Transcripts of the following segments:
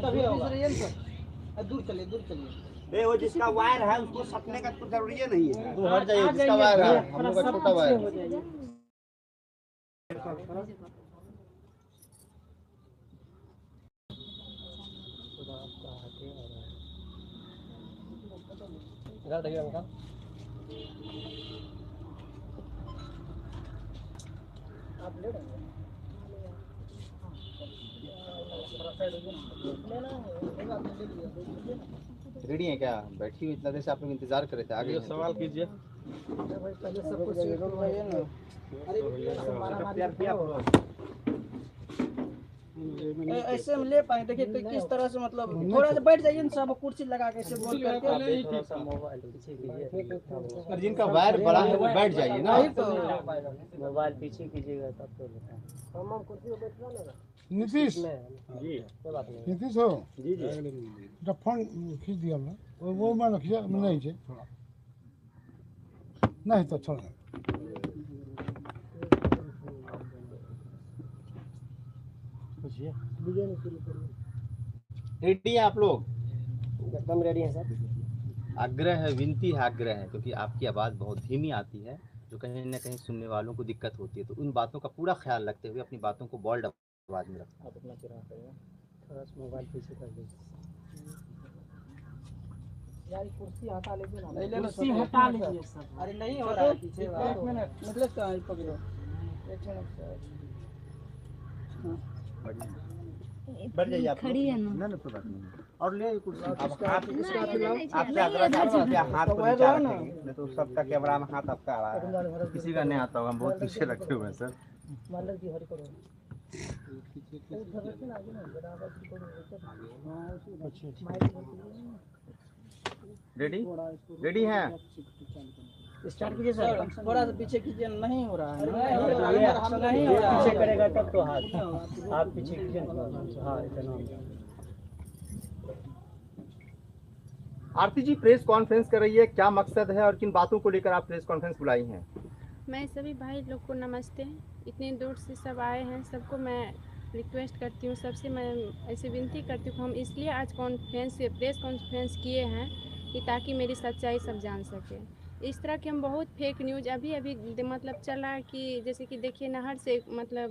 तभी होगा। दूर चलिए, दूर चलिए। वो जिसका वायर है उसको सटने का तो जरूरी नहीं है। तो हट जाइए, जिसका वायर है, हम लोग का छोटा वायर है। इधर देखिए अंकल। आप ले लेंगे। रेडी है क्या? बैठी हुई इतना देर से आप लोग इंतजार कर रहे थे, आगे सवाल कीजिए। पहले सब कुछ ऐसे हम ले पाए। देखिए तो किस तरह से, मतलब थोड़ा सा बैठ जाइए ना, सब कुर्सी लगा के ऐसे बोल करके। थोड़ा सा मोबाइल पीछे कीजिए, और जिनका वायर बड़ा है वो बैठ जाइए ना। तो मोबाइल पीछे कीजिएगा तब तो हम कुर्सी पे बैठना लगा। नीतीश जी, कोई बात नहीं। नीतीश हो जी जी, जब फोन खींच दिया हमने वो मैं रखिए नहीं छे थोड़ा नहीं तो छोड़ रेडी है आप लोग? एकदम रेडी है सर। आग्रह है, विनती है, आग्रह है, क्योंकि आपकी आवाज़ बहुत धीमी आती है, जो कहीं ना कहीं सुनने वालों को दिक्कत होती है। तो उन बातों का पूरा ख्याल रखते हुए अपनी बातों को बोल्ड आवाज़ में रखना। आप अपना किराया करिए, थोड़ा सा मोबाइल पीछे कर दीजिए। यार कुर्सी हटा लीजिए ना, कुर्सी हटा लीजिए सर। अरे नहीं हो रहा है पीछे। एक मिनट, मतलब क्या है, पकड़ो एक मिनट बढ़ जाइए आप खड़ी है ना। ना तो बात नहीं। और ले कुर्सी आप नहीं, आपसे आग्रह कर रहा हूं आप हाथ पर नीचे रखेंगे, नहीं तो सबका कैमरा में हाथ आपका आ रहा है। किसी का नहीं आता होगा, हम बहुत पीछे रखे हुए हैं सर। रेडी रेडी हैं? स्टार्ट कीजिए सर। थोड़ा सा पीछे कीजिए, नहीं हो रहा है। नहीं हो रहा है, पीछे करेगा तब तो हाथ आप पीछे कीजिए। हाँ इतना। आरती जी प्रेस कॉन्फ्रेंस कर रही है, क्या मकसद है और किन बातों को लेकर आप प्रेस कॉन्फ्रेंस बुलाई हैं? मैं सभी भाई लोग को नमस्ते। इतनी दूर से सब आए हैं, सबको मैं रिक्वेस्ट करती हूँ, सबसे मैं ऐसे विनती करती हूँ कि हम इसलिए आज प्रेस कॉन्फ्रेंस किए हैं कि ताकि मेरी सच्चाई सब जान सके। इस तरह के हम बहुत फेक न्यूज़ अभी मतलब चला कि जैसे कि देखिए नहर से मतलब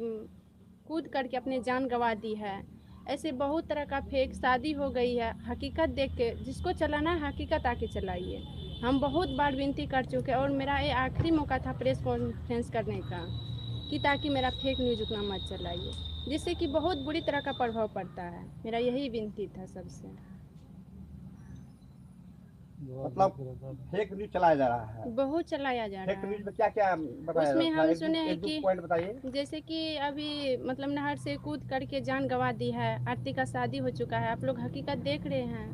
कूद करके अपने जान गंवा दी है। ऐसे बहुत तरह का फेक शादी हो गई है। हकीकत देख के जिसको चलाना है हकीकत आके चलाइए। हम बहुत बार विनती कर चुके हैं और मेरा ये आखिरी मौका था प्रेस कॉन्फ्रेंस करने का कि ताकि मेरा फेक न्यूज़ उतना मत चलाइए, जिससे कि बहुत बुरी तरह का प्रभाव पड़ता है। मेरा यही विनती था सबसे। मतलब फेक न्यूज चलाया जा रहा है, बहुत चलाया जा रहा फेक है। न्यूज में क्या क्या बताया उसमें हम सुने हैं एक दो कि पॉइंट बताइए। जैसे कि अभी मतलब नहर से कूद करके जान गंवा दी है, आरती का शादी हो चुका है। आप लोग हकीकत देख रहे हैं।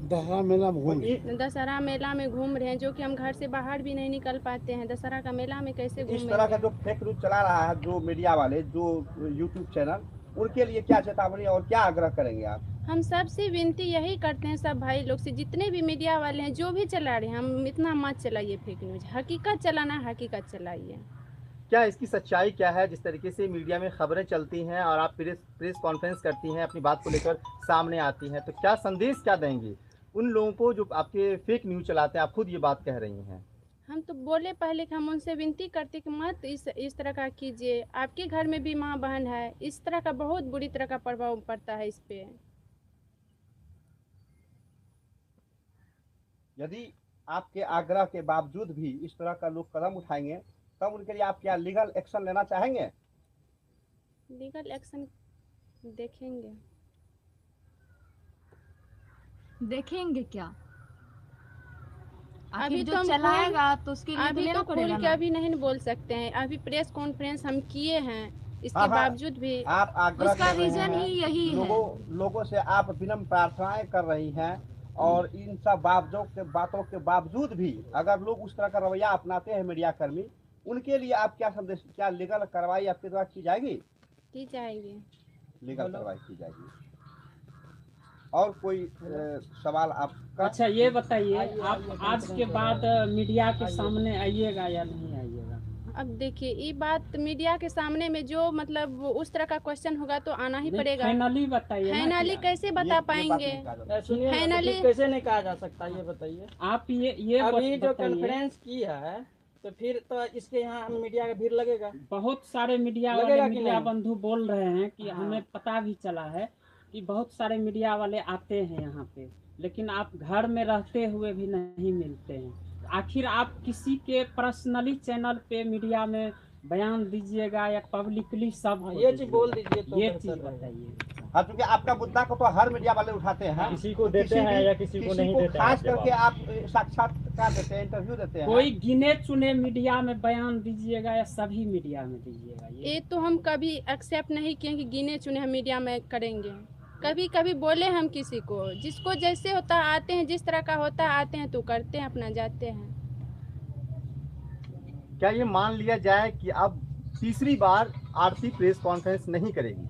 दशहरा मेला में घूम दशहरा मेला में घूम रहे हैं, जो कि हम घर से बाहर भी नहीं निकल पाते हैं। दशहरा का मेला में कैसे इस तरह का घूमेंगे? जो फेक न्यूज चला रहा है, जो मीडिया वाले, जो यूट्यूब चैनल, उनके लिए क्या चेतावनी और क्या आग्रह करेंगे आप? हम सबसे विनती यही करते हैं सब भाई लोग से, जितने भी मीडिया वाले हैं जो भी चला रहे हैं, हम इतना मत चलाइए फेक न्यूज। हकीकत चलाना, हकीकत चलाइए। क्या इसकी सच्चाई क्या है? जिस तरीके से मीडिया में खबरें चलती हैं और आप प्रेस कॉन्फ्रेंस करती हैं, अपनी बात को लेकर सामने आती हैं, तो क्या संदेश क्या देंगी उन लोगों को जो आपके फेक न्यूज चलाते हैं? आप खुद ये बात कह रही हैं। हम तो बोले पहले कि हम उनसे विनती करते कि मत इस तरह का कीजिए। आपके घर में भी माँ बहन है, इस तरह का बहुत बुरी तरह का प्रभाव पड़ता है इस पे। यदि आपके आग्रह के बावजूद भी इस तरह का लोग कदम उठाएंगे, तब उनके लिए आप क्या लीगल एक्शन लेना चाहेंगे? लीगल एक्शन देखेंगे क्या? अभी आखिर तो जो हम चलाएगा तो उसके लिए अभी लेना तो पड़ेगा खुल के ना। अभी नहीं बोल सकते हैं। अभी प्रेस कॉन्फ्रेंस हम किए हैं, इसके हाँ, बावजूद भी आप आग्रह उसका कर रहे रीजन हैं, ही यही है। लोगों से आप विनम्र प्रार्थनाएं कर रही हैं, और इन सब बातों के बावजूद भी अगर लोग उस तरह का रवैया अपनाते हैं मीडिया कर्मी, उनके लिए आप क्या संदेश, क्या लीगल कार्रवाई आपके द्वारा की जाएगी? की जाएगी। लीगल कार्रवाई की जाएगी। और कोई सवाल आपका? अच्छा ये बताइए, आप आज के बाद मीडिया के सामने आइएगा या नहीं आइएगा? अब देखिए ये बात मीडिया के सामने में जो मतलब वो उस तरह का क्वेश्चन होगा तो आना ही पड़ेगा। फाइनली बताइए ना फाइनली क्या? कैसे बता पाएंगे? सुनिए ना, फाइनली तो कैसे नहीं कहा जा सकता ये बताइए। आप ये अभी जो बताइए। कॉन्फ्रेंस की है तो फिर तो इसके यहाँ मीडिया का भीड़ लगेगा। बहुत सारे मीडिया लगेगा वाले कि मीडिया नहीं? बंधु बोल रहे हैं कि हाँ। हमें पता भी चला है कि बहुत सारे मीडिया वाले आते हैं यहाँ पे, लेकिन आप घर में रहते हुए भी नहीं मिलते हैं। आखिर आप किसी के पर्सनली चैनल पे मीडिया में बयान दीजिएगा या पब्लिकली सब ये चीज बोल दीजिए तो ये बेहतर चीज रहेगा। बताइए। हाँ, क्योंकि आपका मुद्दा को तो हर मीडिया वाले उठाते हैं। किसी को देते हैं या किसी को नहीं देते हैं खास जवाब। करके आप साक्षात्कार देते हैं, इंटरव्यू देते हैं। कोई गिने चुने मीडिया में बयान दीजिएगा या सभी मीडिया में दीजिएगा? ये तो हम कभी एक्सेप्ट नहीं किए कि गिने चुने हम मीडिया में करेंगे। कभी कभी बोले हम किसी को, जिसको जैसे होता है आते हैं, जिस तरह का होता है आते हैं तो करते हैं, अपना जाते हैं। क्या ये मान लिया जाए कि अब तीसरी बार आरती प्रेस कॉन्फ्रेंस नहीं करेगी?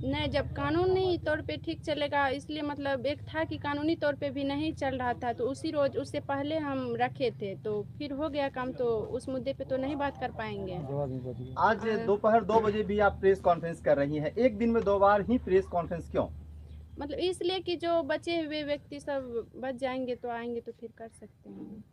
नहीं, जब कानूनी तौर पे ठीक चलेगा, इसलिए मतलब एक था कि कानूनी तौर पे भी नहीं चल रहा था तो उसी रोज उससे पहले हम रखे थे, तो फिर हो गया काम, तो उस मुद्दे पे तो नहीं बात कर पाएंगे। आज दोपहर 2 बजे भी आप प्रेस कॉन्फ्रेंस कर रही हैं, एक दिन में 2 बार ही प्रेस कॉन्फ्रेंस क्यों? मतलब इसलिए कि जो बचे हुए व्यक्ति सब बच जाएंगे तो आएंगे तो फिर कर सकते हैं।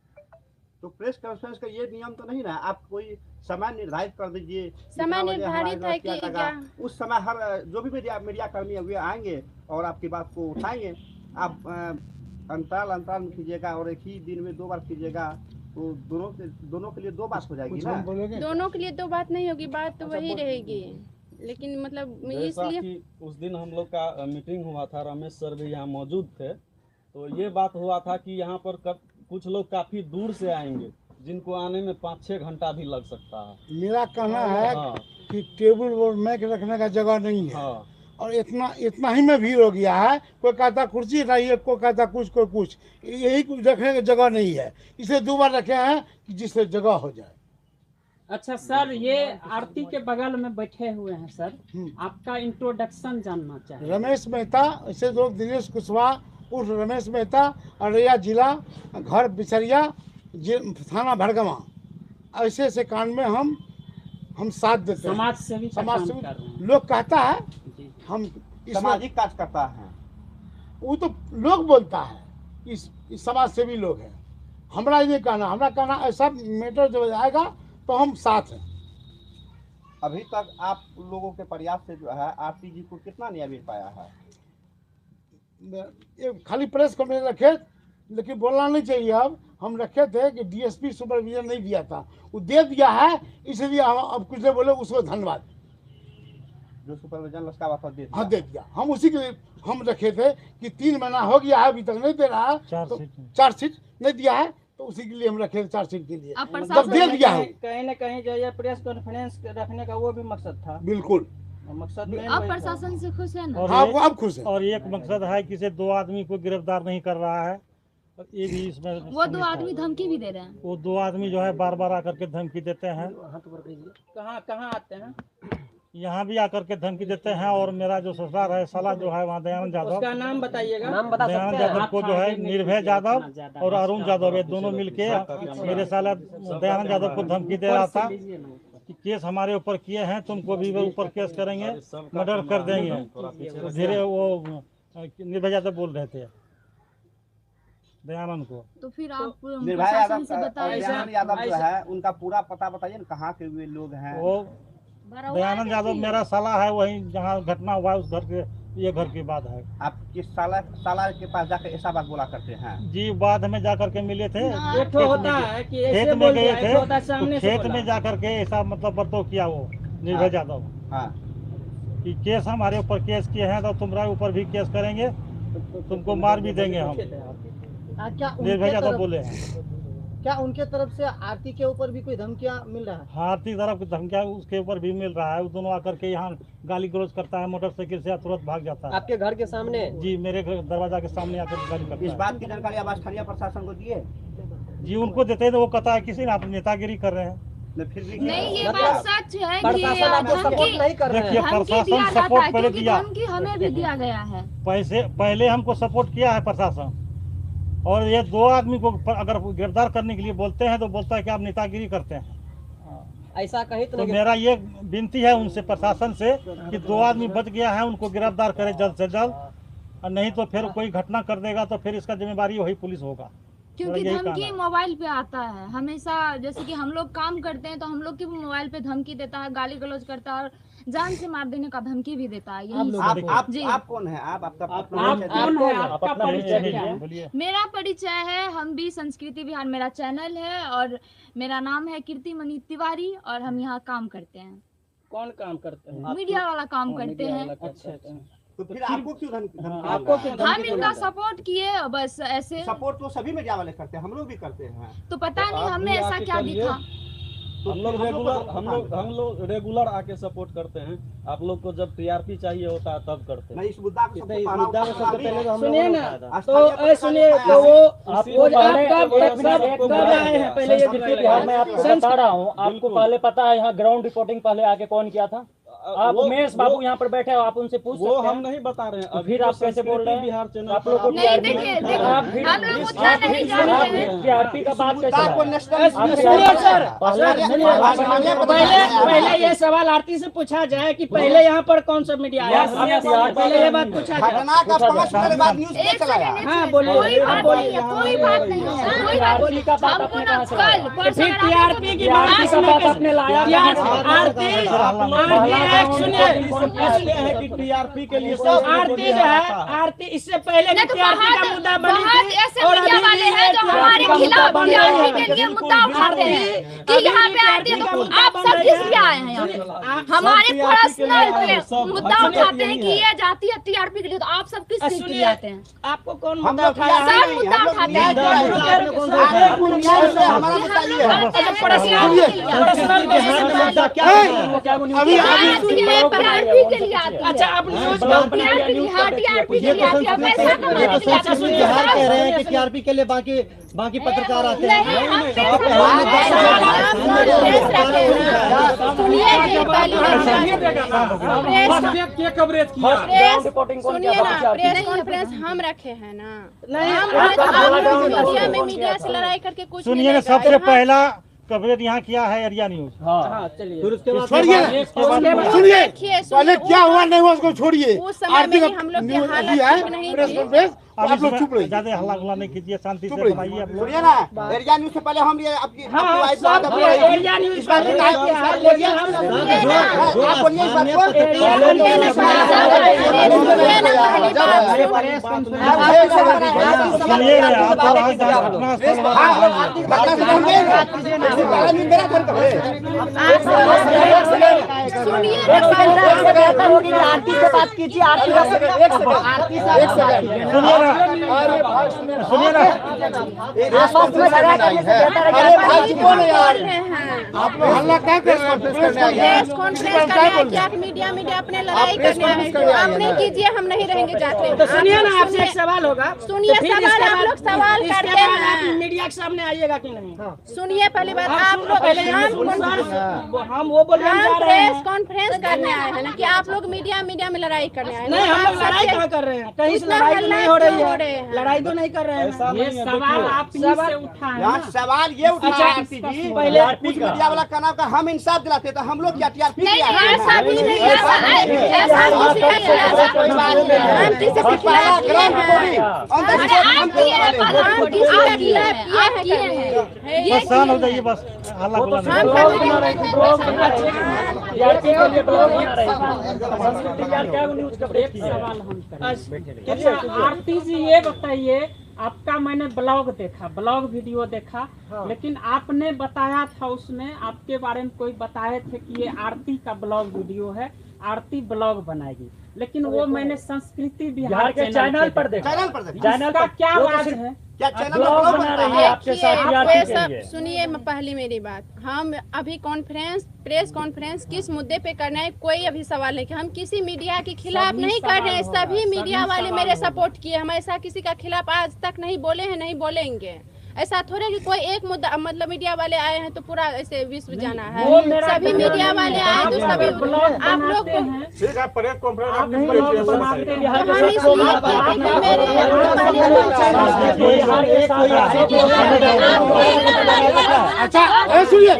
तो प्रेस कॉन्फ्रेंस का ये नियम तो नहीं ना, आप कोई समय निर्धारित कर दीजिए। समय इतना बजे निर्धारित हमारा है किया कि जाएगा। क्या? उस समय हर जो भी मीडिया कर्मी हुए आएंगे और आपकी बात को उठाएंगे। आप अंतराल में कीजिएगा और एक ही दिन में 2 बार कीजिएगा, तो दोनों के लिए 2 बात हो जाएगी कुछ ना। हम बोलेंगे? दोनों के लिए 2 बात नहीं होगी, बात तो वही रहेगी, लेकिन मतलब जैसा इसलिए कि उस दिन हम लोग का मीटिंग हुआ था, रमेश सर भी यहाँ मौजूद थे, तो ये बात हुआ था कि यहाँ पर कुछ लोग काफी दूर से आएंगे, जिनको आने में 5-6 घंटा भी लग सकता है। मेरा कहना है हाँ कि टेबल और मैक रखने का जगह नहीं है। हाँ, और इतना ही में भीड़ हो गया है। कोई कहता कुर्सी नहीं, कोई कहता कुछ, कोई कुछ, यही कुछ रखने की जगह नहीं है, इसे 2 बार रखे हैं कि जिससे जगह हो जाए। अच्छा सर, ये आरती के बगल में बैठे हुए हैं सर, आपका इंट्रोडक्शन जानना चाहिए। रमेश मेहता, ऐसे लोग दिनेश कुशवाहा उर्फ रमेश मेहता, अररिया जिला, घर बिचरिया, थाना भड़गवा, ऐसे ऐसे कांड में हम साथ देते हैं। समाज सेवी का समाज काम सेवी कर रहे हैं। लोग कहता है जी। हम इसमें, सामाजिक कार्य करता है, वो तो लोग बोलता है इस समाज सेवी लोग हैं। हमारा ये कहना, हमारा कहना ऐसा मैटर जब आएगा तो हम साथ हैं। अभी तक आप लोगों के प्रयास से जो है आरती जी को कितना न्याय मिल पाया है? ये खाली प्रेस कॉन्फ्रेंस रखे, लेकिन बोलना नहीं चाहिए। अब हम रखे थे कि डीएसपी सुपरविजन नहीं दिया था, वो दे दिया है, इसलिए हम अब कुछ नहीं बोले, उसको धन्यवाद। जो सुपरविजन उसका वापस दे दिया। हाँ, दे दिया। हम उसी के लिए हम रखे थे कि 3 महीना हो गया है, अभी तक नहीं दे रहा है, तो 4 सीट नहीं दिया है, तो उसी के लिए हम रखे थे 4 सीट के लिए। अब जब प्रशासन दे दिया है, कहीं न कहीं जो ये प्रेस कॉन्फ्रेंस रखने का वो भी मकसद था। बिल्कुल। मकसद मेन अब वही था। प्रशासन से खुश है ना? और हाँ, ये- वो अब खुश है। और एक मकसद है कि इसे 2 आदमी को गिरफ्तार नहीं कर रहा है, और ये भी इसमें वो 2 आदमी धमकी भी दे रहे हैं। वो 2 आदमी जो है बार बार आकर के धमकी देते हैं, कहाँ आते हैं? यहाँ भी आकर के धमकी देते हैं। और मेरा जो ससुराल है साला जो है वहाँ दयानंद यादव, उसका नाम बताइएगा। दयानंद यादव को जो है निर्भय यादव और अरुण यादव, ये दोनों मिलके मेरे साला दयानंद यादव को धमकी दे रहा था कि केस हमारे ऊपर किए हैं, तुमको भी ऊपर केस करेंगे, मर्डर कर देंगे। धीरे वो निर्भय यादव बोल रहे थे दयानंद को। तो फिर आप निर्भय प्रशासन से यादव बताइए। दयानंद यादव जो है उनका पूरा पता बताइए ना, कहाँ के वे लोग हैं? वो दयानंद यादव मेरा साला है, वही जहाँ घटना हुआ है उस घर के, ये घर की बात है। आप किस साला के पास जाकर ऐसा बात बोला करते हैं? जी, बाद में जाकर के मिले थे, एक तो होता है कि ऐसे खेत में बोल गए दिया, एक तो होता है थे, सामने तो से खेत बोला। में जाकर के ऐसा मतलब बर्ताव किया वो निर्भय यादव हाँ, कि केस हमारे ऊपर केस किए हैं तो तुम्हारे ऊपर भी केस करेंगे, तुमको मार भी देंगे हम, क्या निर्भय यादव बोले हैं। क्या उनके तरफ से आरती के ऊपर भी कोई धमकियां मिल रहा है? हाथी तरफ की धमकियाँ उसके ऊपर भी मिल रहा है। वो दोनों आकर के यहाँ गाली गलौज करता है, मोटरसाइकिल से तुरंत भाग जाता है। आपके घर के सामने? जी, मेरे घर दरवाजा के सामने आकर गाली इस करता है। बात की जानकारी आप स्थानीय प्रशासन को दिए? जी, उनको देते तो वो कहता है किसी ने आप नेतागिरी कर रहे हैं। फिर भी नहीं, ये मतलब बात सच है कि प्रशासन आपको सपोर्ट धमकी नहीं कर रहे देखिए, हैं। धमकी प्रशासन दिया जाता सपोर्ट है, पहले क्योंकि दिया, धमकी हमें भी दिया गया है। पहले हमको सपोर्ट किया है प्रशासन, और ये 2 आदमी को अगर गिरफ्तार करने के लिए बोलते हैं तो बोलता है कि आप नेतागिरी करते हैं। ऐसा कही तो मेरा ये विनती है उनसे, प्रशासन से, कि 2 आदमी बच गया है उनको गिरफ्तार करें जल्द से जल्द, और नहीं तो फिर कोई घटना कर देगा तो फिर इसका जिम्मेदारी वही पुलिस होगा। क्योंकि धमकी मोबाइल पे आता है हमेशा। जैसे कि हम लोग काम करते हैं तो हम लोग की भी मोबाइल पे धमकी देता है, गाली गलौज करता है और जान से मार देने का धमकी भी देता है। आप कौन है? आपका बोलिए। मेरा परिचय है, हम भी संस्कृति बिहार मेरा चैनल है और मेरा नाम है कीर्ति मणि तिवारी और हम यहाँ काम करते हैं। कौन काम करते हैं? मीडिया वाला काम करते हैं। अच्छा। तो फिर आपको क्यों हम इनका सपोर्ट किए, बस ऐसे। सपोर्ट तो सभी मीडिया वाले करते हैं, हम लोग भी करते हैं। तो पता नहीं हमने ऐसा क्या दिखा। हम लोग रेगुलर आके सपोर्ट करते हैं। आप लोग को जब टीआरपी चाहिए होता है तब करते हैं। इस मुद्दा को सबसे पहले सुनिए ना, तो सुनिए तो वो पहले ये बिहार में आपको बता रहा हूँ, आपको पहले पता है यहाँ ग्राउंड रिपोर्टिंग पहले आके कौन किया था? आप उमेश बाबू यहाँ पर बैठे हो, आप उनसे पूछ सकते हैं। वो हम नहीं बता रहे हैं। फिर आप कैसे बोल रहे हैं? बिहार चैनल आप लोग को टीआरपी का बात पहले ये सवाल आरती से पूछा जाए कि पहले यहाँ पर कौन सा मीडिया आया? पहले ये बात पूछा जाए। हाँ बोलिए, कोई बात नहीं है। फिर टीआरपी की बात आपने लाया। टीआरपी के लिए आरती जो है, आरती इससे पहले भी टीआरपी का मुद्दा बनी थी और मीडिया वाले हैं जो हमारे खिलाफ टीआरपी के लिए मुद्दा उठाते हैं कि यहाँ पे आते हैं। तो आप सब किस लिए आए हैं? हमारे पर्सनल पे मुद्दा उठाते हैं कि ये जाती है टीआरपी के लिए, तो आप सब किस लिए आते हैं? आपको कौन मुद्दा उठाया? सब मुद्दा उठाते हैं। अच्छा आप कह रहे हैं कि टीआरपी के लिए बाकी पत्रकार आते हैं। सुनिए ना, प्रेस कॉन्फ्रेंस हम रखे हैं ना, मीडिया से लड़ाई करके कुछ। सुनिए ना, सबसे पहला कवरेज यहाँ किया है एरिया न्यूज। हाँ चलिए, सुनिए पहले क्या हुआ नहीं हुआ उसको छोड़िए। आरती का हम लोग प्रेस कॉन्फ्रेंस आप लोग चुप रहिए, ज्यादा हल्ला गुल्ला नहीं कीजिए, शांति से बताइए आप लोग। सुनिए ना, एरिया न्यूज से पहले हम ये आपकी एरिया न्यूज इस बात आरती से बात कीजिए। आरती सुनिए ना, आप लोग हल्ला क्या कर रहे हैं? मीडिया अपने लड़ाई करने आए हैं। आप नहीं कीजिए, हम नहीं रहेंगे जाते। तो सुनिए ना, आपसे एक सवाल होगा। सुनिए सवाल, आप लोग सवाल करते हैं। मीडिया के सामने आइएगा कि नहीं? सुनिए पहली बात, आप लोग हम वो बोल प्रेस कॉन्फ्रेंस करने आए हैं ना कि आप लोग मीडिया में लड़ाई करने आए हैं। नहीं, हम लोग लड़ाई कहाँ कर रहे हैं? कहीं से लड़ाई तो नहीं हो रही है। लड़ाई तो नहीं कर रहे हैं। ये सवाल आप ही से उठा है ना। सवाल ये उठा है आरती जी, पहले कुछ मीडिया वाला का नाम का हम इंसाफ दिलाते तो हम लोग क्या टीआरपी किया है? ऐसा भी नहीं है। परेशान हो जाइए, बस हल्ला गुल्ला आरती जी ये बताइए, आपका मैंने ब्लॉग देखा, ब्लॉग वीडियो देखा, लेकिन आपने बताया था उसमें आपके बारे में कोई बताए थे कि ये आरती का ब्लॉग वीडियो है, आरती ब्लॉग बनाएगी, लेकिन वो मैंने संस्कृति बिहार के चैनल पर देखा। चैनल का क्या राज है? क्या चैनल बना रही है आपके साथ टीआरपी के लिए? सुनिए पहली मेरी बात, हम अभी प्रेस कॉन्फ्रेंस किस मुद्दे पे करना है कोई अभी सवाल नहीं कि हम किसी मीडिया के खिलाफ नहीं कर रहे हैं। सभी मीडिया वाले मेरे सपोर्ट किए, हम ऐसा किसी का खिलाफ आज तक नहीं बोले हैं, नहीं बोलेंगे। ऐसा थोड़े कि कोई एक मुद्दा मतलब मीडिया वाले आए हैं तो पूरा ऐसे विश्व जाना है। वो मेरा सभी मीडिया वाले आए तो सभी आप लोग ठीक है, प्रेस कॉन्फ्रेंस आप अच्छा सुनिए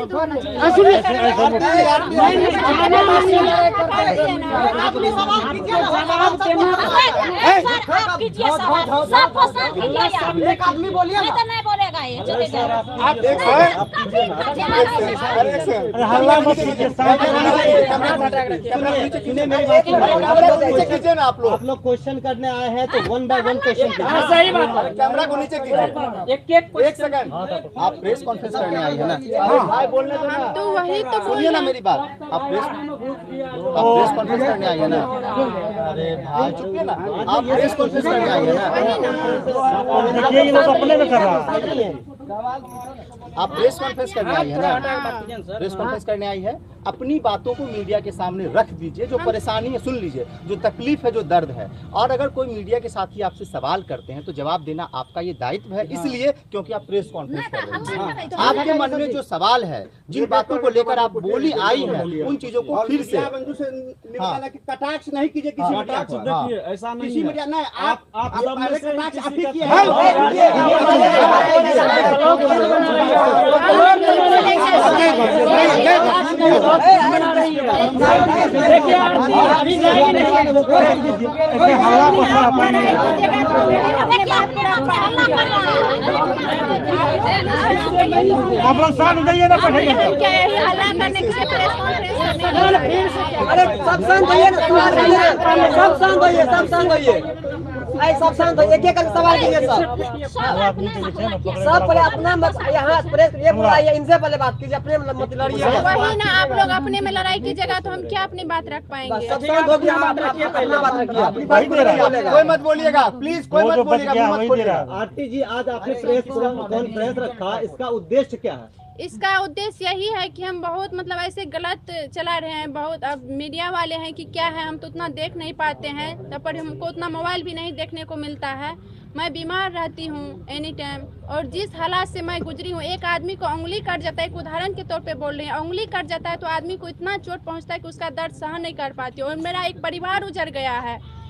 आदमी बोलिए नहीं बोलेगा ये हल्ला मत कीजिए, आप लोग क्वेश्चन करने आए हैं तो वन बाय वन क्वेश्चन सही बात है। कैमरा को नीचे कीजिए। एक सेकंड, आप प्रेस कॉन्फ्रेंस करने आई है ना? भाई बोलने दो ना। तो वही तो सुनिए ना मेरी बात, आप प्रेस कॉन्फ्रेंस करने आई है ना? अरे भाई चुपिए ना, आप प्रेस कॉन्फ्रेंस करने आई है ना? देखिए ये लोग अपने में कर रहा है। आप प्रेस कॉन्फ्रेंस करने आई है ना? प्रेस कॉन्फ्रेंस करने आई है, अपनी बातों को मीडिया के सामने रख दीजिए। जो परेशानी है सुन लीजिए, जो तकलीफ है, जो दर्द है। और अगर कोई मीडिया के साथी आपसे सवाल करते हैं तो जवाब देना आपका ये दायित्व है, इसलिए क्योंकि आप प्रेस कॉन्फ्रेंस कर रहे हैं। आपके मन में जो सवाल है, जिन बातों को लेकर आप बोली आई है, उन चीजों को फिर से कटाक्ष नहीं कीजिए किसी देखिए ऐसा नहीं किसी है। मीडिया नहीं, आप सब में से कटाक्ष आप ही किसी किए का हैं। आप लोग साथ जाइए ना, पढ़ेंगे अरे सब शांत होइए ना, सब शांत होइए, सब शांत होइए, सब शांत होइए, एक एक करके सवाल कीजिए सब पहले अपना मत, यहाँ प्रेस ये बुलाइए, इनसे पहले बात कीजिए, अपने मत लड़िए। वही ना, आप लोग अपने में लड़ाई कीजिएगा तो हम क्या अपनी बात रख पाएंगे। सब शांत हो गया, आप रखिए, पहले बात रखिए, कोई मत बोलिएगा प्लीज, कोई मत बोलिएगा। आरती जी, आज आपने प्रेस कॉन्फ्रेंस रखा, इसका उद्देश्य क्या है? इसका उद्देश्य यही है कि हम बहुत मतलब ऐसे गलत चला रहे हैं बहुत। अब मीडिया वाले हैं कि क्या है, हम तो उतना देख नहीं पाते हैं, तब पर हमको उतना मोबाइल भी नहीं देखने को मिलता है। मैं बीमार रहती हूँ एनी टाइम, और जिस हालात से मैं गुजरी हूँ, एक आदमी को उंगली कट जाता है, एक उदाहरण के तौर पे बोल रही हैं, उंगली कट जाता है तो आदमी को इतना चोट पहुँचता है कि उसका दर्द सहन नहीं कर पाती। और मेरा एक परिवार उजड़ गया है,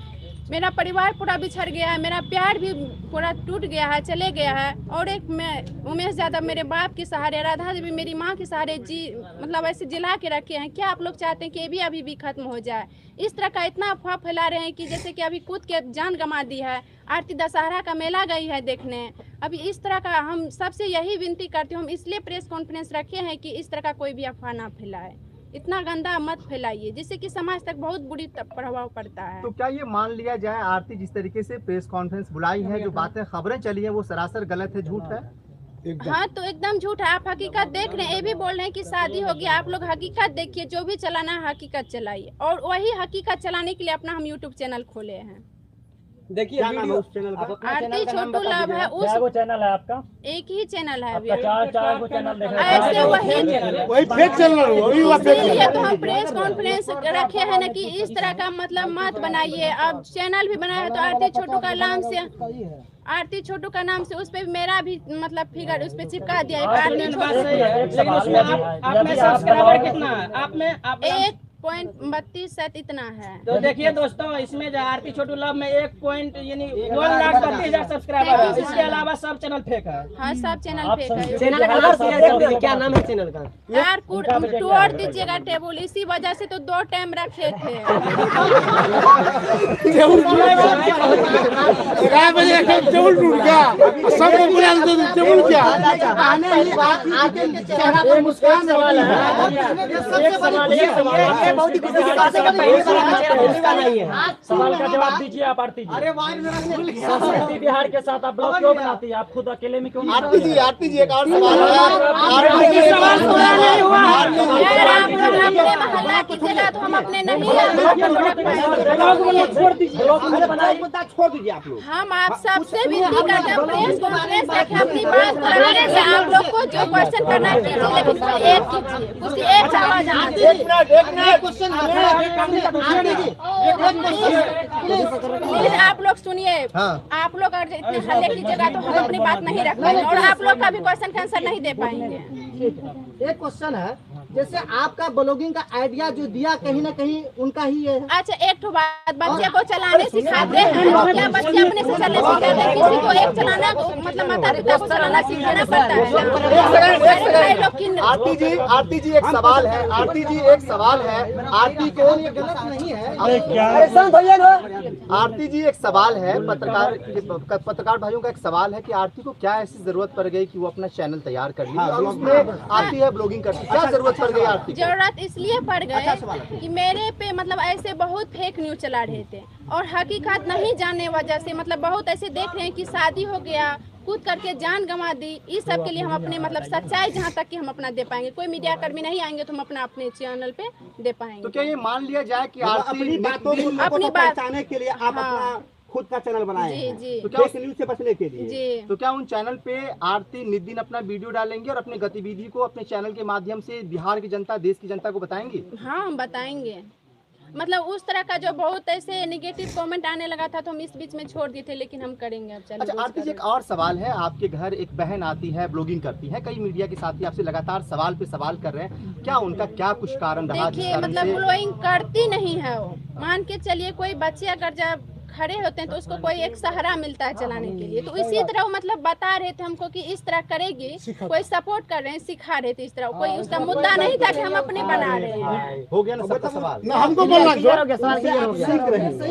मेरा परिवार पूरा बिछड़ गया है, मेरा प्यार भी पूरा टूट गया है, चले गया है। और एक मैं उमेश यादव मेरे बाप के सहारे, राधा देवी मेरी माँ के सहारे जी मतलब ऐसे जिला के रखे हैं। क्या आप लोग चाहते हैं कि ये भी अभी भी खत्म हो जाए? इस तरह का इतना अफवाह फैला रहे हैं कि जैसे कि अभी कूद के जान गंवा दी है। आरती दशहरा का मेला गई है देखने। अभी इस तरह का हम सबसे यही विनती करती हूँ, हम इसलिए प्रेस कॉन्फ्रेंस रखे हैं कि इस तरह का कोई भी अफवाह ना फैलाए, इतना गंदा मत फैलाइए, जिससे कि समाज तक बहुत बुरी प्रभाव पड़ता है। तो क्या ये मान लिया जाए आरती जिस तरीके से प्रेस कॉन्फ्रेंस बुलाई है, जो बातें खबरें चली है, वो सरासर गलत है, झूठ है? हाँ तो एकदम झूठ है। आप हकीकत देख रहे हैं, ये भी बोल रहे हैं कि शादी हो गया। आप लोग हकीकत देखिए, जो भी चलाना है हकीकत चलाइए, और वही हकीकत चलाने के लिए अपना हम यूट्यूब चैनल खोले हैं। देखिए उस चैनल का आरती छोटू लाभ है, उस चैनल है आपका? एक ही चैनल है अभी। चार को चैनल देख रहे ऐसे वही फेक चैनल, इसीलिए तो हम प्रेस कॉन्फ्रेंस रखे हैं ना कि इस तरह का मतलब मत बनाइए। अब चैनल भी बनाया है तो आरती छोटू का नाम से, आरती छोटू का नाम से उस पे मेरा भी मतलब फिगर उस पे चिपका दिया है। आरती छोटू आप में 1.32 इतना है। तो देखिए दोस्तों, इसमें जो आरती छोटू लव में 1 यानी 1,32,000 सब्सक्राइबर है। इसके अलावा सब चैनल फेक है। हाँ सब चैनल फेक है। चैनल क्या नाम है चैनल का? यार तोड़ दीजिएगा टेबल, इसी वजह से तो 2 टाइम रखे थे। टेबल टूट गया, सब टेबल क्या सवाल का जवाब दीजिए आप आरती जी। संस्कृति बिहार के साथ आप लोग क्यों बनाती है? आप खुद अकेले में क्यों? आरती जी एक और सवाल कीजिएगा तो हम अपने नहीं छोड़ दीजिए आप लोग। हम आप सबसे विनती करते हैं, प्रेस कॉन्फ्रेंस रखें, अपनी बात रखने से आप लोग को जो क्वेश्चन करना कीजिए, लेकिन एक कीजिए, उसकी एक आवाज आना चाहिए। आप लोग सुनिए, आप लोग अगर इतने हल्ले कीजिएगा तो हम अपनी बात नहीं रख पाएंगे और आप लोग का भी क्वेश्चन का आंसर नहीं दे पाएंगे। एक क्वेश्चन है, जैसे आपका ब्लॉगिंग का आइडिया जो दिया कहीं ना कहीं उनका ही है। अच्छा एक तो बात, बच्चे को चलाने सिखाते हैं क्या? बच्चे अपने से चलने सिखाते हैं? किसी को एक चलाना मतलब माता पिता को चलाना सीखना पड़ता है। आरती जी एक सवाल है, आरती जी एक सवाल है, आरती को गलत नहीं है। आरती जी एक सवाल है, पत्रकार भाइयों का एक सवाल है कि आरती को क्या ऐसी जरूरत पड़ गई कि वो अपना चैनल तैयार कर ली और उसमें आती है ब्लॉगिंग करती, क्या जरूरत पड़ गई आरती? जरूरत इसलिए पड़ गई कि मेरे पे मतलब ऐसे बहुत फेक न्यूज चला रहे थे और हकीकत नहीं जानने वजह से मतलब बहुत ऐसे देख रहे हैं कि शादी हो गया, कूद करके जान गंवा दी। इस सब के लिए हम अपने मतलब सच्चाई जहाँ तक कि हम अपना दे पाएंगे, कोई मीडिया कर्मी नहीं आएंगे तो हम अपना अपने चैनल पे दे पाएंगे। तो क्या ये मान लिया जाए कि अपनी बातों को अपनी बात पहचानने के लिए आप अपना खुद का चैनल बनाए हैं? जी तो क्या न्यूज से बचने के लिए जी। तो क्या उन चैनल पे आरती नित दिन अपना वीडियो डालेंगे और अपनी गतिविधि को अपने चैनल के माध्यम से बिहार की जनता, देश की जनता को बताएंगी? हाँ हम बताएंगे। मतलब उस तरह का जो बहुत ऐसे नेगेटिव कमेंट आने लगा था तो हम इस बीच में छोड़ दिए थे, लेकिन हम करेंगे अब। चलो अच्छा आरती जी एक और सवाल है, आपके घर एक बहन आती है, ब्लॉगिंग करती है, कई मीडिया के साथी आपसे लगातार सवाल पे सवाल कर रहे हैं, क्या उनका क्या कुछ कारण रहा? देखिए मतलब ब्लॉगिंग करती नहीं है वो, मान के चलिए कोई बच्चे अगर जब खड़े होते हैं तो उसको कोई एक सहारा मिलता है चलाने के लिए, तो इसी तरह वो मतलब बता रहे थे हमको कि इस तरह करेगी, कोई सपोर्ट कर रहे हैं, सिखा रहे थे इस तरह, कोई उसका मुद्दा नहीं था कि हम अपने बना रहे हैं। हो गया ना सबका सवाल? ना हमको बोलना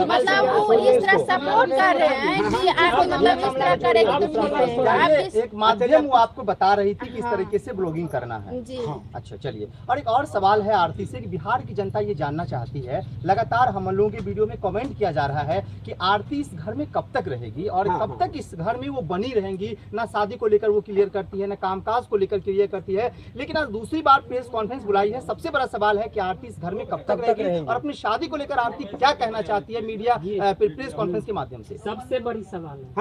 मतलब वो इस तरह सपोर्ट कर रहे हैं कि आप मतलब इस तरह करेगी तो ठीक रहेगा। एक माध्यम वो आपको बता रही थी कि इस तरीके से ब्लॉगिंग करना है जी। अच्छा चलिए, और एक और सवाल है आरती से कि बिहार की जनता ये जानना चाहती है, लगातार हम लोगों के वीडियो में कमेंट किया जा रहा है कि आरती इस घर में कब तक रहेगी और कब तक इस घर में वो बनी रहेंगी, ना शादी को लेकर वो क्लियर करती है, ना कामकाज को लेकर क्लियर करती है, लेकिन आज दूसरी बार प्रेस कॉन्फ्रेंस बुलाई है। सबसे बड़ा सवाल है कि आरती इस घर में कब तक रहेगी और अपनी शादी को लेकर आरती क्या कहना चाहती है मीडिया प्रेस कॉन्फ्रेंस के माध्यम से? सबसे बड़ी सवाल है।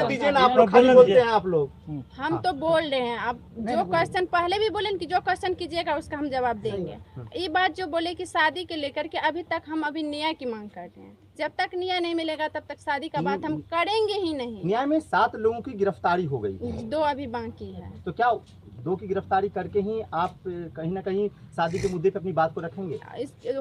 दीजिए ना, आप लोग खाली बोलते हैं आप लोग। हम तो बोल रहे हैं, अब जो क्वेश्चन पहले भी बोले कि जो क्वेश्चन कीजिएगा उसका हम जवाब देंगे। ये बात जो बोले कि शादी के लेकर के अभी तक हम अभी न्याय की मांग करते हैं, जब तक न्याय नहीं मिलेगा तब तक शादी का बात हम करेंगे ही नहीं। न्याय में 7 लोगों की गिरफ्तारी हो गई है, 2 अभी बाकी है। तो क्या 2 की गिरफ्तारी करके ही आप कहीं ना कहीं शादी के मुद्दे पे अपनी बात को रखेंगे?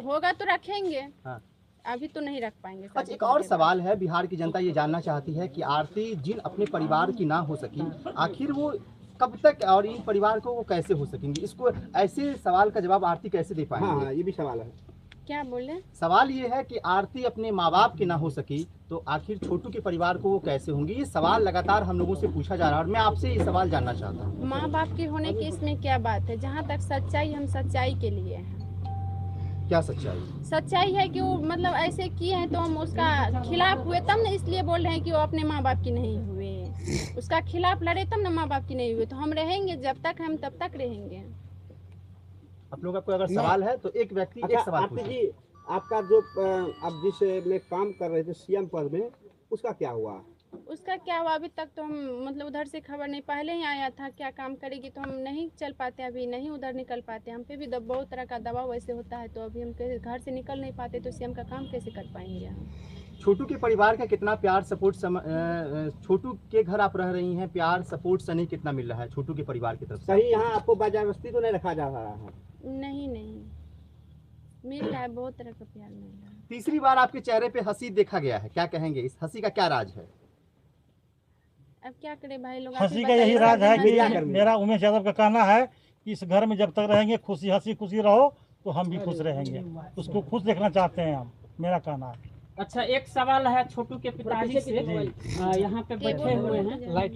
होगा तो रखेंगे। हाँ। अभी तो नहीं रख पाएंगे। अच्छा एक और सवाल है, बिहार की जनता ये जानना चाहती है कि आरती जिन अपने परिवार की ना हो सकी, आखिर वो कब तक और इन परिवार को वो कैसे हो सकेंगी? इसको ऐसे सवाल का जवाब आरती कैसे दे पाएंगे? हाँ, ये भी सवाल है। क्या बोले? सवाल ये है कि आरती अपने माँ बाप की ना हो सकी तो आखिर छोटू के परिवार को वो कैसे होंगी? ये सवाल लगातार हम लोगों से पूछा जा रहा है और मैं आपसे ये सवाल जानना चाहता हूँ। माँ बाप के होने की इसमें क्या बात है? जहाँ तक सच्चाई, हम सच्चाई के लिए हैं। क्या सच्चाई? सच्चाई है कि वो मतलब ऐसे किए हैं तो हम उसका खिलाफ हुए, तब ना इसलिए बोल रहे हैं कि वो अपने माँ बाप की नहीं हुए, उसका खिलाफ लड़े तब ना माँ बाप की नहीं हुए, तो हम रहेंगे जब तक हम तब तक रहेंगे। आप लोगों का कोई अगर सवाल है तो एक व्यक्ति एक सवाल आरती जी, आपका जो आप जिस में काम कर रहे थे सीएम पद में, उसका क्या हुआ? उसका क्या हुआ अभी तक तो हम मतलब उधर से खबर नहीं, पहले ही आया था क्या काम करेगी, तो हम नहीं चल पाते, अभी नहीं उधर निकल पाते, हम पे भी बहुत तरह का दबाव वैसे होता है, तो अभी हम घर से निकल नहीं पाते, तो सीएम का काम कैसे कर पाएंगे हम? छोटू के परिवार का कितना प्यार सपोर्ट छोटू के घर आप रह रही हैं, प्यार सपोर्ट सनी कितना मिल रहा है छोटू के परिवार की तरफ से? कहीं यहाँ आपको बाजारबस्ती तो नहीं रखा जा रहा है? नहीं मिल रहा है, बहुत तरह का प्यार मिल रहा है। तीसरी बार आपके चेहरे पे हंसी देखा गया है, क्या कहेंगे? इस हंसी का क्या राज है? अब क्या करे भाई लोग, हंसी का यही राज है कि मेरा उमेश यादव का कहना है कि इस घर में जब तक रहेंगे हंसी खुशी रहो तो हम भी खुश रहेंगे, उसको खुश देखना चाहते हैं हम, मेरा कहना है। अच्छा एक सवाल है छोटू के पिताजी से, यहाँ पे बैठे हुए हैं, लाइट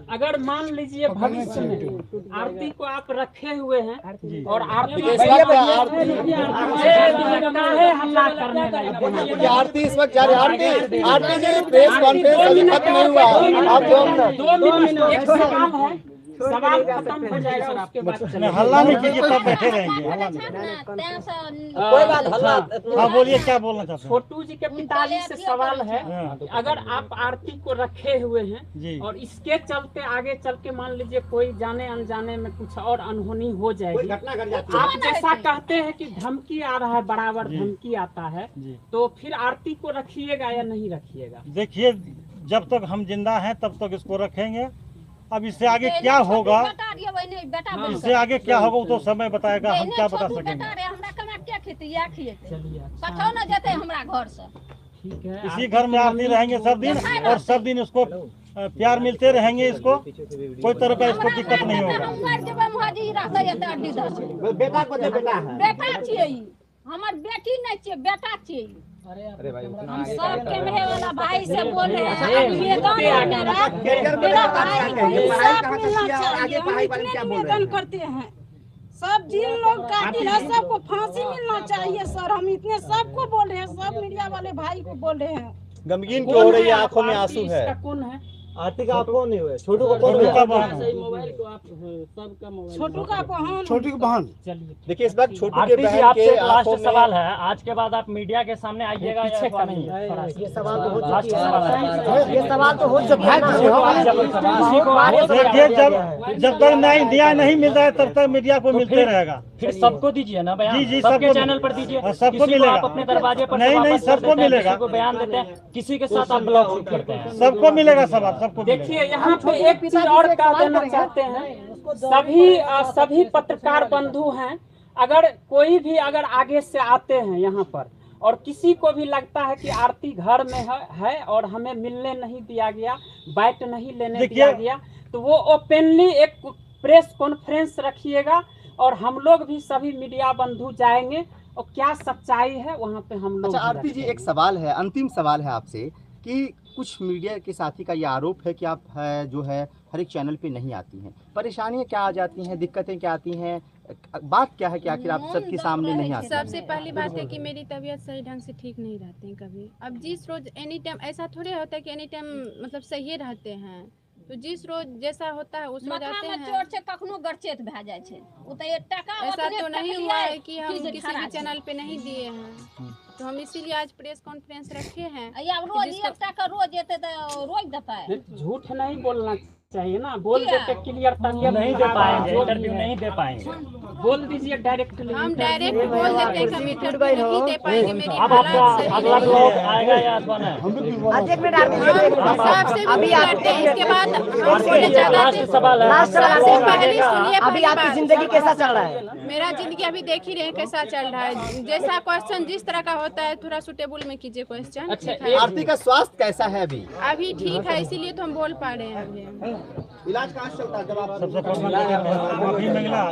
अगर मान लीजिए भविष्य में आरती को आप रखे हुए हैं और आरती इस वक्त आरती जी प्रेस कॉन्फ्रेंस अभी खत्म नहीं हुआ, आप 2 मिनट एक सवाल है सवाल खत्म हो जाएगा उसके बाद हल्ला नहीं कीजिए, तब बैठे रहेंगे, हल्ला नहीं। कोई बात हल्ला। हाँ बोलिए, क्या बोलना चाहते हैं? छोटू जी के पिताजी से सवाल है, अगर आप आरती को रखे हुए हैं और इसके चलते आगे चल के मान लीजिए कोई जाने अनजाने में कुछ और अनहोनी हो जाएगी, आप जैसा कहते हैं कि धमकी आ रहा है, बराबर धमकी आता है, तो फिर आरती को रखिएगा या नहीं रखिएगा? देखिए, जब तक हम जिंदा हैं तब तक इसको रखेंगे। अब इससे आगे क्या होगा, इससे आगे क्या होगा वो तो समय बताएगा, हम क्या बता सकेंगे। इसी घर में आरती रहेंगे सब दिन, और सब दिन इसको प्यार मिलते रहेंगे, इसको कोई तरह का इसको दिक्कत नहीं होगा। हमार बेटी नहीं चाहिए, बेटा चाहिए। अरे भाई, हम सब कैमरे वाला भाई से बोल रहे हैं, मेरा भाई इंसाफ मिलना चाहिए। हम इतने निवेदन करते हैं, सब जिन लोग कातिल है सबको फांसी मिलना चाहिए सर। हम इतने सबको बोल रहे हैं, सब मीडिया वाले भाई को बोल रहे हैं। गमगीन क्यों हो रही है, आंखों में आंसू है? कौन है? आरती का आप कौन नहीं हुए? छोटू का कौन? मोबाइल को आप सबका मोबाइल, छोटू का बहन, छोटी की बहन। चलिए देखिए, इस वक्त छोटू के आरती जी, बहन आपसे के एक लास्ट आंखों में सवाल है, आज के बाद आप मीडिया के सामने आइएगा या अथवा नहीं? ये सवाल तो हो लास्ट सवाल है, ये सवाल तो हो चुका है। देखिए, जब तक न्याय नहीं मिल रहा है तब तक मीडिया को मिलते रहेगा। फिर सबको दीजिए ना बयान, जी, सबके सबको चैनल पर दीजिए, सबको किसी को मिलेगा। आप अपने दरवाजे पर नहीं, वापस सबको कर देते हैं, मिलेगा। किसी को बयान देते हैं, किसी के साथ आप ब्लॉक शूट करते हैं, सबको मिलेगा सवाल, सबको मिलेगा। देखिए, यहाँ पे एक चीज और कह देना चाहते हैं, सभी पत्रकार बंधु हैं, अगर कोई भी अगर आगे से आते हैं यहाँ पर और किसी को भी लगता है कि आरती घर में है और हमें मिलने नहीं दिया गया, बाइट नहीं लेने दिया गया, तो वो ओपनली एक प्रेस कॉन्फ्रेंस रखिएगा और हम लोग भी सभी मीडिया बंधु जाएंगे और क्या सच्चाई है वहाँ पे हम लोग। अच्छा आरती जी, एक सवाल है, अंतिम सवाल है आपसे कि कुछ मीडिया के साथी का ये आरोप है कि आप जो है हर एक चैनल पे नहीं आती हैं, परेशानियां क्या आ जाती हैं, दिक्कतें क्या आती हैं, बात क्या है कि आखिर आप सबके सामने नहीं आती? सबसे पहली बात है कि मेरी तबीयत सही ढंग से ठीक नहीं रहती है कभी। अब जिस रोज एनी टाइम ऐसा थोड़े होता है कि एनी टाइम मतलब सही रहते हैं, तो जिस रोज जैसा होता है उस रोज आते हैं। चोट से कखनो गरचेत भै जाय छे, उ त एक टका ऐसा तो नहीं हुआ है कि हम किसी भी चैनल पे नहीं दिए हैं, तो हम इसीलिए आज प्रेस कॉन्फ्रेंस रखे हैं। या रोज एक टका रोज देते तो रोज देता है। झूठ नहीं बोलना चाहिए ना, बोल देते क्लियर, नहीं दे पाएंगे, इंटरव्यू नहीं दे पाएंगे, बोल दीजिए डायरेक्टली। हम डायरेक्ट बोल देते हैं कि हम इंटरव्यू नहीं दे पाएंगे, मेरी अब आपका अगला ब्लॉग आएगा या अथवा नहीं? आज एक मिनट आरती जी, आपसे भी करते हैं, इसके बाद लास्ट सवाल है, अभी आपकी जिंदगी कैसा चल रहा है? मेरा जिंदगी अभी देख ही रहे हैं कैसा चल रहा है। जैसा क्वेश्चन जिस तरह का होता है थोड़ा सुटेबल में कीजिए क्वेश्चन। अच्छा, आरती का स्वास्थ्य कैसा है अभी? अभी ठीक है, इसीलिए तो हम बोल पा रहे हैं अभी। इलाज कहाँ से चलता है जब आप सबसे पहले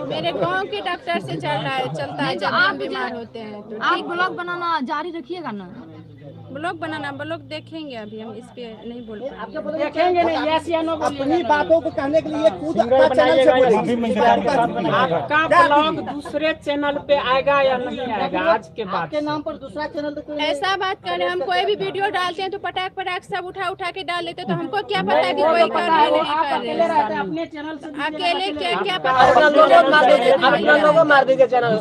मेरे गांव के डॉक्टर से चलता है जब हम बीमार होते हैं तो। आप ब्लॉग बनाना जारी रखिएगा ना? ब्लॉग बनाना, ब्लॉग देखेंगे, अभी हम इस पे नहीं बोल पाएंगे। देखेंगे नहीं, यस या नो अपनी बातों को कहने के लिए खुद सिंगर बनाइएगा या सभी मंगलवार के साथ बनाइएगा? आपका ब्लॉग दूसरे चैनल पे आएगा या नहीं आएगा आज के बाद? आपके नाम पर दूसरा चैनल तो कोई ऐसा बात कर रहे हैं, हम कोई भी वीडियो डालते हैं तो पटाख पटाख सब उठा के डाल देते, तो हमको क्या पता है कि कोई कर रहा है नहीं कर रहा है। अपने चैनल से अकेले क्या अपना पता। लोगो मार दीजिए, अपना लोगो मार दीजिए चैनल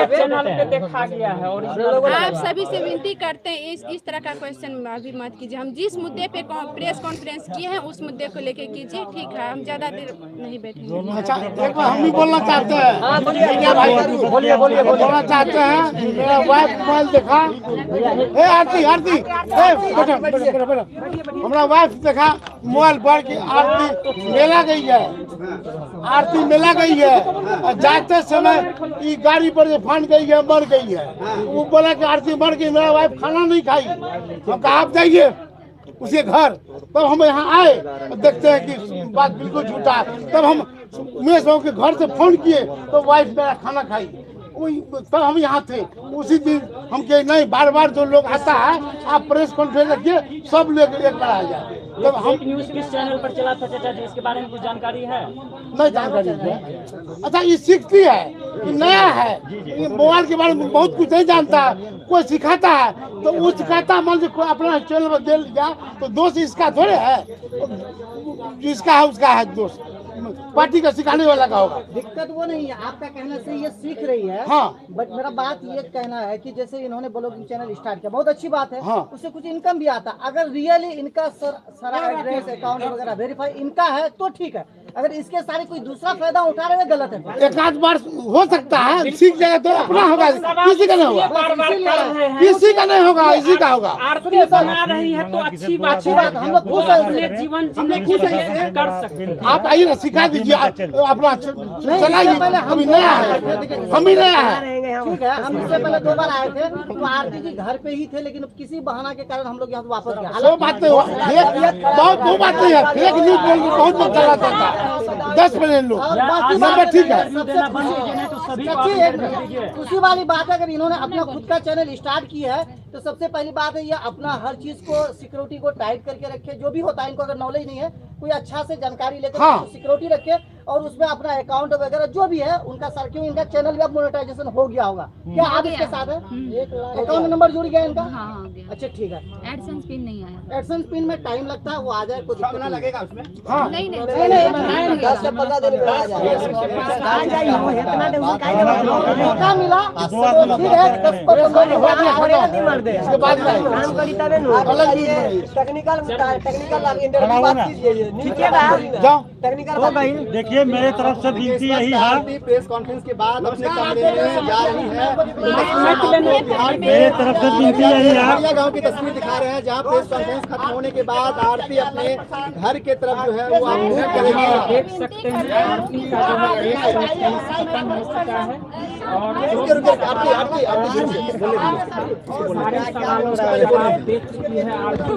चैनल पे देखा गया है। और आप सभी से विनती करते हैं इस तरह का क्वेश्चन अभी मत कीजिए। हम जिस मुद्दे पे प्रेस कॉन्फ्रेंस किए हैं उस मुद्दे को लेके कीजिए, ठीक है? हम ज्यादा देर नहीं बैठेंगे। अच्छा, एक बार हम भी बोलना चाहते हैं। क्या भाई बोलिए बोलिए बोलना चाहते हैं। मेरा वाइफ मोबाइल देखा, आरती हमारा वाइफ देखा मोबाइल पर कि आरती मेला गई है, आरती मेला गई है, और जाते समय ये गाड़ी पर जे फान गई है, मर गई है। वो बोला कि आरती मर गई, मेरा वाइफ खाना नहीं खाई। हम कहा आप जाइए उसके घर, तब हम यहाँ आए देखते हैं कि बात बिल्कुल झूठा है। तब हम उमेश बाबू के घर से फोन किए तो वाइफ मेरा खाना खाई, तब हम यहाँ थे। उसी दिन हम कहे नहीं, बार बार जो लोग आता है आप प्रेस कॉन्फ्रेंस रखिए, सब लोग एक बार आ जाए। तब हम न्यूज किस चैनल पर चला था चाचा जी, इसके बारे में कुछ जानकारी है? नहीं जानकारी है। अच्छा, ये सीखती है, ये नया है, ये मोबाइल के बारे में बहुत कुछ नहीं जानता है। कोई सिखाता है तो वो सिखाता मान लीजिए कोई अपना चैनल पर दे लिया तो दोस्त इसका थोड़े है, जिसका है उसका है दोस्त। पार्टी का सिखाने वाला का होगा। दिक्कत वो नहीं है, आपका कहना से ये सीख रही है। हाँ। बट मेरा बात ये कहना है कि जैसे इन्होंने ब्लॉगिंग चैनल स्टार्ट किया, बहुत अच्छी बात है। हाँ। उससे कुछ इनकम भी आता। अगर रियली इनका सारा एड्रेस अकाउंट वगैरह वेरीफाई इनका है तो ठीक है, अगर इसके सारे कोई दूसरा फायदा उठा रहे हैं गलत है। एक आध बार हो सकता है, सीख जाएगा तो अपना होगा, किसी का नहीं होगा, किसी का नहीं होगा, इसी का होगा। आरती बना रही है तो अच्छी बात है, हम लोग खुश हैं, अपने जीवन जीने की कर सकते हैं। आप आइए ना, सिखा दीजिए, अपना चलाइए। अभी नया है, हम ही नया है। ठीक है, हम इससे पहले 2 बार आए थे तो आरती जी घर पे ही थे, लेकिन किसी बहाना के कारण हम लोग यहाँ से वापस गए। वो बात नहीं बहुत वो बात नहीं है, फेक न्यूज बोल के बहुत लोग चला जाता है, 10 मिनट लोग नंबर ठीक है। उसी वाली बात है, अगर इन्होंने अपना खुद का चैनल स्टार्ट किया है तो सबसे पहली बात है ये अपना हर चीज को सिक्योरिटी को टाइट करके रखे। जो भी होता है, इनको अगर नॉलेज नहीं है, कोई अच्छा से जानकारी लेकर हाँ। सिक्योरिटी रखे और उसमें अपना अकाउंट वगैरह जो भी है उनका सर, क्यों इनका चैनल भी अब मोनेटाइजेशन हो गया होगा। क्या आप इसके साथ है? अकाउंट नंबर जुड़ गया इनका? हाँ, हो गया। अच्छा ठीक है। एडसेंस पिन नहीं आया। एडसेंस पिन में टाइम लगता है, वो आ जाए, कुछ दिक्कत नहीं लगेगा उसमें। हाँ। नहीं नहीं 10 से 15 दिन में आ जाएगा। मौका मिला ठीक है, 10-15 इसके बाद जाओ। देखिए, मेरे तरफ से विनती यही है, प्रेस कॉन्फ्रेंस के बाद अपने कमरे में जा रही है। मेरे तरफ से विनती यही है, गांव की तस्वीर दिखा रहे हैं, जहां प्रेस कॉन्फ्रेंस खत्म होने के बाद आरती अपने घर के तरफ जो है वो आप मूव करेंगे। देख सकते हैं आरती का जो है खत्म हो चुका है और सारे सवालों का जवाब दे चुकी है Aarti.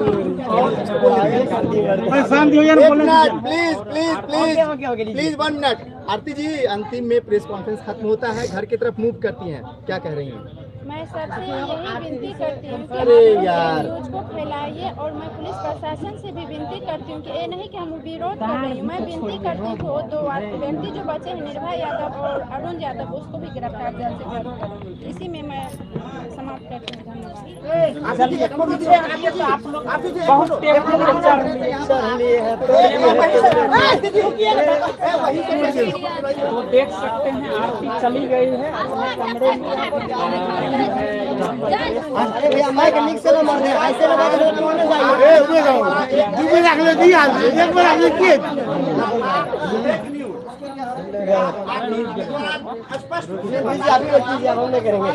Please please please please 1 minute. Aarti ji, अंतिम में प्रेस कॉन्फ्रेंस खत्म होता है, घर की तरफ मूव करती हैं, क्या कह रही हैं? मैं सबसे यही विनती करती हूँ कि अरे आप यार। न्यूज़ को फैलाइए, और मैं पुलिस प्रशासन से भी विनती करती हूँ कि ये नहीं कि हम विरोध कर रही हूँ, मैं विनती करती हूँ कि वो 2 व्यक्ति जो बचे हैं, निर्भय यादव और अरुण यादव, उसको भी गिरफ्तार जल्द से जल्द करें। इसी में मैं समाप्त करती हूँ। बहुत तो देख सकते हैं आरती चली गई है अपने कमरे में। अरे भैया माइक निक से मार दे, ऐसे लगा के कौन जाएगा? ए उधर जाओ, दूसरे रख ले दिया, एक बार रख ले किए। स्पष्ट अभी हम नहीं करेंगे।